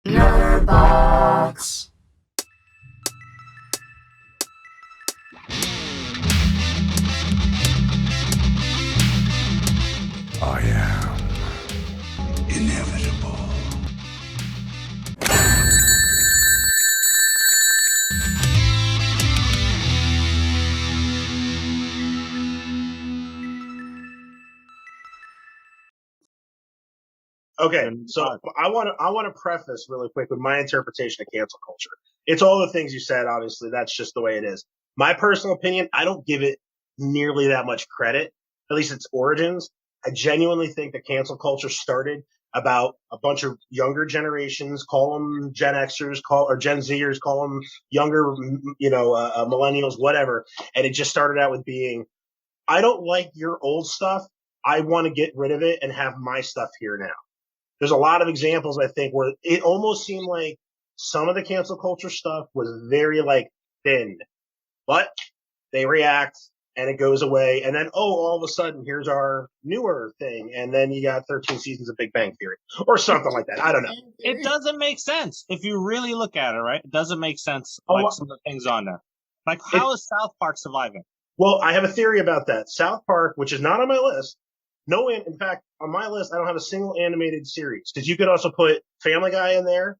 Nerdbox. I am inevitable. Okay, so I want to preface really quick with my interpretation of cancel culture. It's all the things you said. Obviously, that's just the way it is. My personal opinion, I don't give it nearly that much credit, at least its origins. I genuinely think that cancel culture started about a bunch of younger generations, call them Gen Xers, or Gen Zers, call them younger, millennials, whatever. And it just started out with being, I don't like your old stuff. I want to get rid of it and have my stuff here now. There's a lot of examples, I think, where it almost seemed like some of the cancel culture stuff was very thin, but they react and it goes away. And then, all of a sudden, here's our newer thing. And then you got 13 seasons of Big Bang Theory or something like that. I don't know. It doesn't make sense. If you really look at it, right? It doesn't make sense. Some of the things on there. How is South Park surviving? Well, I have a theory about that. South Park, which is not on my list. In fact, on my list, I don't have a single animated series because you could also put Family Guy in there,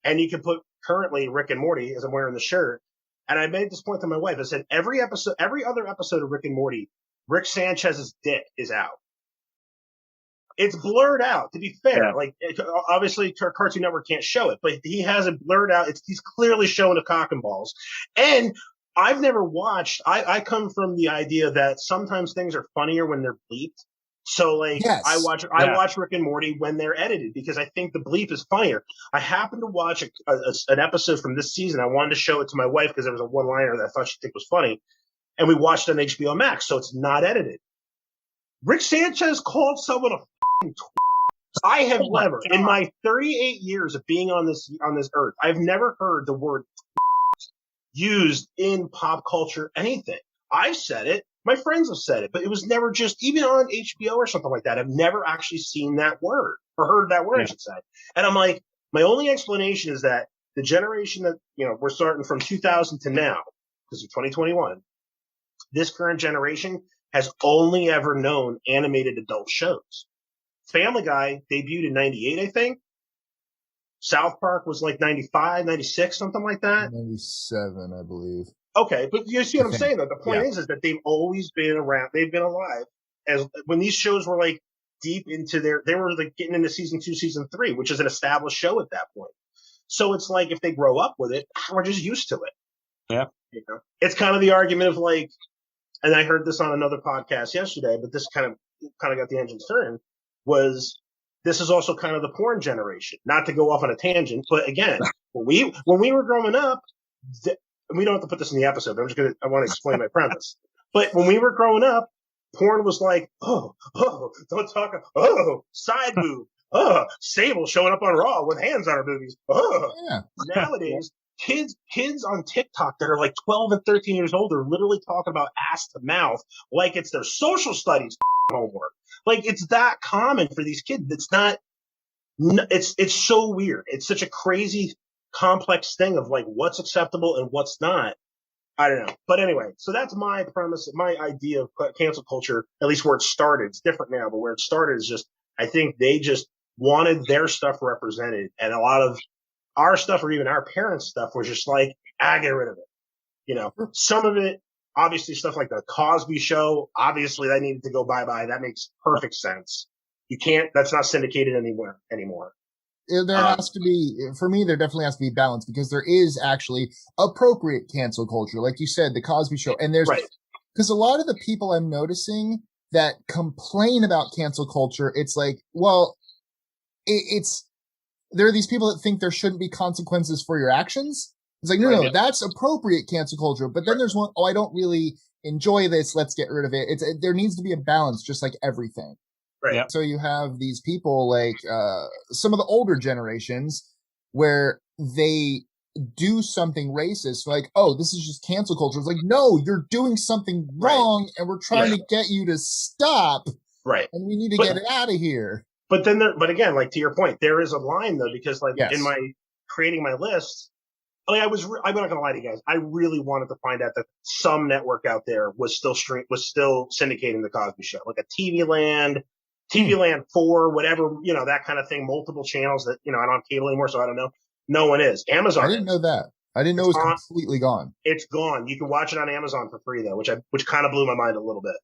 and you could put currently Rick and Morty, as I'm wearing the shirt. And I made this point to my wife. I said every other episode of Rick and Morty, Rick Sanchez's dick is out. It's blurred out. To be fair, obviously, Cartoon Network can't show it, but he has it blurred out. He's clearly showing the cock and balls. And I've never watched. I come from the idea that sometimes things are funnier when they're bleeped. So yes. I watch Rick and Morty when they're edited because I think the bleep is funnier. I happened to watch an episode from this season. I wanted to show it to my wife because there was a one-liner that I thought she'd think was funny. And we watched it on HBO Max, so it's not edited. Rick Sanchez called someone a f***ing I have never, in my 38 years of being on this earth, I've never heard the word used in pop culture anything. I've said it. My friends have said it, but it was never just, even on HBO or something like that, I've never actually seen that word or heard that word, I should say. And I'm like, my only explanation is that the generation that, we're starting from 2000 to now, because of 2021, this current generation has only ever known animated adult shows. Family Guy debuted in 98, I think. South Park was 95, 96, something like that. 97, I believe. Okay, but you see what I'm saying, though? The point is that they've always been around. They've been alive as when these shows were deep into they were getting into season 2, season 3, which is an established show at that point. So it's if they grow up with it, we're just used to it. Yeah. It's kind of the argument of and I heard this on another podcast yesterday, but this kind of got the engines turning, was this is also kind of the porn generation. Not to go off on a tangent, but again, when we were growing up, we don't have to put this in the episode. I want to explain my premise. But when we were growing up, porn was don't talk, side boob, Sable showing up on Raw with hands on her boobies. Yeah. Nowadays, kids on TikTok that are 12 and 13 years old are literally talking about ass to mouth like it's their social studies homework. It's that common for these kids. It's not. It's so weird. It's such a crazy, complex thing of what's acceptable and what's not. I don't know. But anyway, so that's my premise, my idea of cancel culture, at least where it started. It's different now, but where it started is just, I think they just wanted their stuff represented. And a lot of our stuff, or even our parents' stuff, was just get rid of it. Some of it, obviously stuff like the Cosby Show, obviously that needed to go bye-bye. That makes perfect sense. That's not syndicated anymore. There has to be, for me, there definitely has to be balance because there is actually appropriate cancel culture. Like you said, the Cosby Show. And there's, because a lot of the people I'm noticing that complain about cancel culture, it's there are these people that think there shouldn't be consequences for your actions. It's no, that's appropriate cancel culture. But then there's one, I don't really enjoy this. Let's get rid of it. There needs to be a balance, just like everything. Right. Yep. So you have these people some of the older generations where they do something racist, this is just cancel culture. It's no, you're doing something wrong and we're trying to get you to stop. Right. And we need to get it out of here. But then but again, like to your point, there is a line though, because like Yes. in my creating my list, like I'm not gonna lie to you guys, I really wanted to find out that some network out there was still syndicating the Cosby Show, like a TV Land 4, whatever, that kind of thing, multiple channels that, I don't have cable anymore, so I don't know. No one is. Amazon. I didn't know that. I didn't know it was completely gone. It's gone. You can watch it on Amazon for free though, which kind of blew my mind a little bit.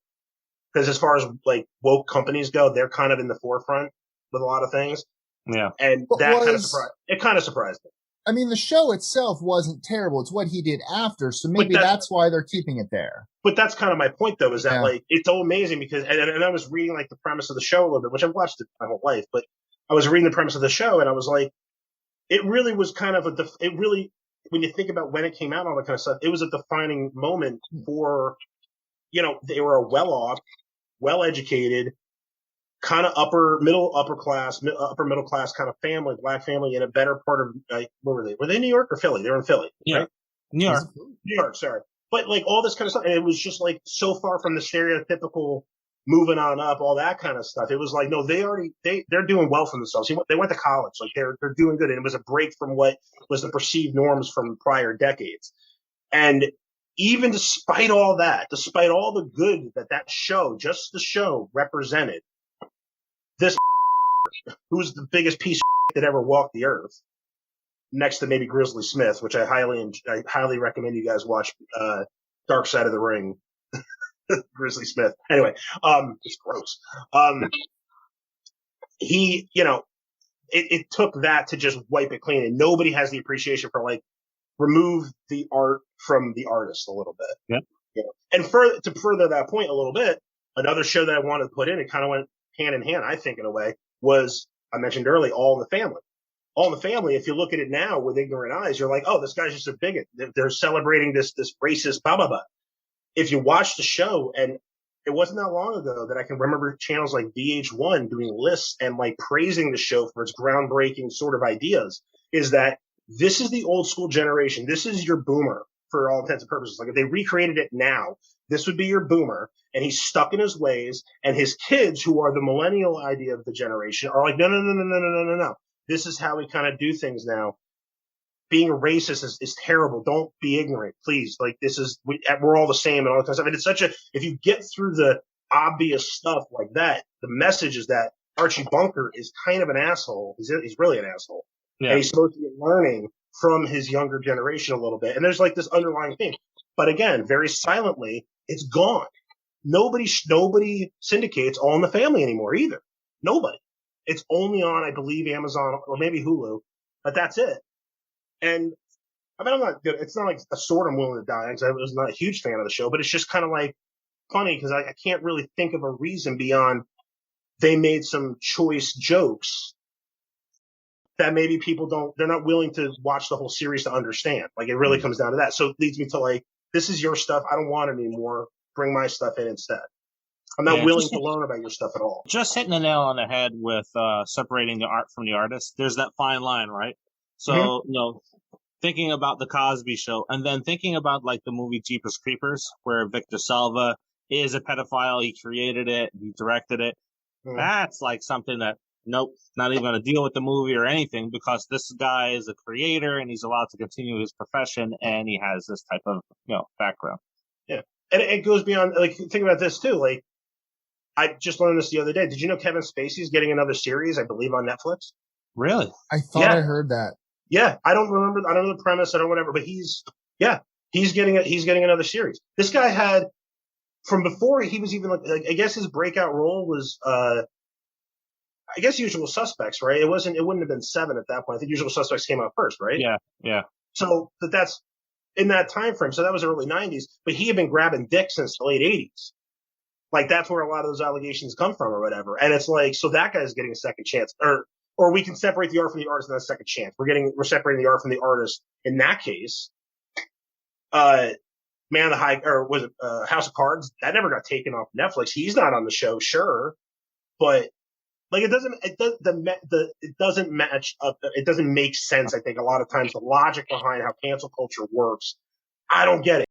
Because as far as like woke companies go, they're kind of in the forefront with a lot of things. Yeah. And it kind of surprised me. I mean, the show itself wasn't terrible. It's what he did after. So maybe that's why they're keeping it there. But that's kind of my point, though, is that like it's so amazing because, and I was reading like the premise of the show a little bit, which I've watched it my whole life, but I was reading the premise of the show and I was like, it really was kind of when you think about when it came out, all that kind of stuff, it was a defining moment for, they were a well-off, well-educated, kind of upper middle class kind of family, black family in a better part of where were they? Were they New York or Philly? They were in Philly, right? New York, sorry. But like all this kind of stuff, and it was just like so far from the stereotypical moving on up, all that kind of stuff. It was like, no, they're doing well for themselves. They went to college, like they're doing good, and it was a break from what was the perceived norms from prior decades. And even despite all that, despite all the good that show, just the show represented, this who's the biggest piece of that ever walked the earth, next to maybe Grizzly Smith, which I highly recommend you guys watch Dark Side of the Ring. Grizzly Smith. Anyway, it's gross. He, it took that to just wipe it clean, and nobody has the appreciation for like remove the art from the artist a little bit. Yeah. And to further that point a little bit, another show that I wanted to put in, it kind of went hand in hand, I think, in a way, was I mentioned earlier, All in the Family. All in the Family, if you look at it now with ignorant eyes, you're like, oh, this guy's just a bigot. They're celebrating this racist blah, blah, blah. If you watch the show, and it wasn't that long ago that I can remember channels like VH1 doing lists and like praising the show for its groundbreaking sort of ideas, is that this is the old school generation. This is your boomer for all intents and purposes. Like if they recreated it now, this would be your boomer, and he's stuck in his ways, and his kids, who are the millennial idea of the generation, are like, no. This is how we kind of do things now. Being a racist is terrible. Don't be ignorant, please. Like we're all the same and all that kind of stuff. And it's if you get through the obvious stuff like that, the message is that Archie Bunker is kind of an asshole. He's really an asshole. Yeah. And he's supposed to be learning from his younger generation a little bit. And there's like this underlying thing. But again, very silently, it's gone. Nobody syndicates All in the Family anymore either. Nobody. It's only on, I believe, Amazon or maybe Hulu, but that's it. And I mean, it's not like a sword I'm willing to die on, because I was not a huge fan of the show, but it's just kind of like funny because I can't really think of a reason beyond they made some choice jokes that maybe they're not willing to watch the whole series to understand. Like it really comes down to that. So it leads me to like, this is your stuff. I don't want it anymore. Bring my stuff in instead. I'm not willing to learn about your stuff at all. Just hitting the nail on the head with separating the art from the artist. There's that fine line, right? So, thinking about the Cosby Show, and then thinking about like the movie Jeepers Creepers, where Victor Salva is a pedophile. He created it. He directed it. That's like something that, nope, not even going to deal with the movie or anything, because this guy is a creator and he's allowed to continue his profession, and he has this type of, background. Yeah. And it goes beyond, like, think about this too. Like, I just learned this the other day. Did you know Kevin Spacey's getting another series, I believe, on Netflix? Really? I thought I heard that. Yeah. I don't know the premise. I don't know whatever, but he's getting another series. This guy had, from before he was even like, I guess his breakout role was, I guess Usual Suspects, right? It wouldn't have been 7 at that point. I think Usual Suspects came out first, right? Yeah. So that's in that time frame. So that was early 90s, but he had been grabbing dick since the late 80s. Like that's where a lot of those allegations come from or whatever. And it's like, so that guy's getting a second chance, or we can separate the art from the artist and a second chance. We're separating the art from the artist in that case. Man of the High, or was it House of Cards? That never got taken off Netflix. He's not on the show, sure, but like it doesn't match up. It doesn't make sense. I think a lot of times the logic behind how cancel culture works, I don't get it.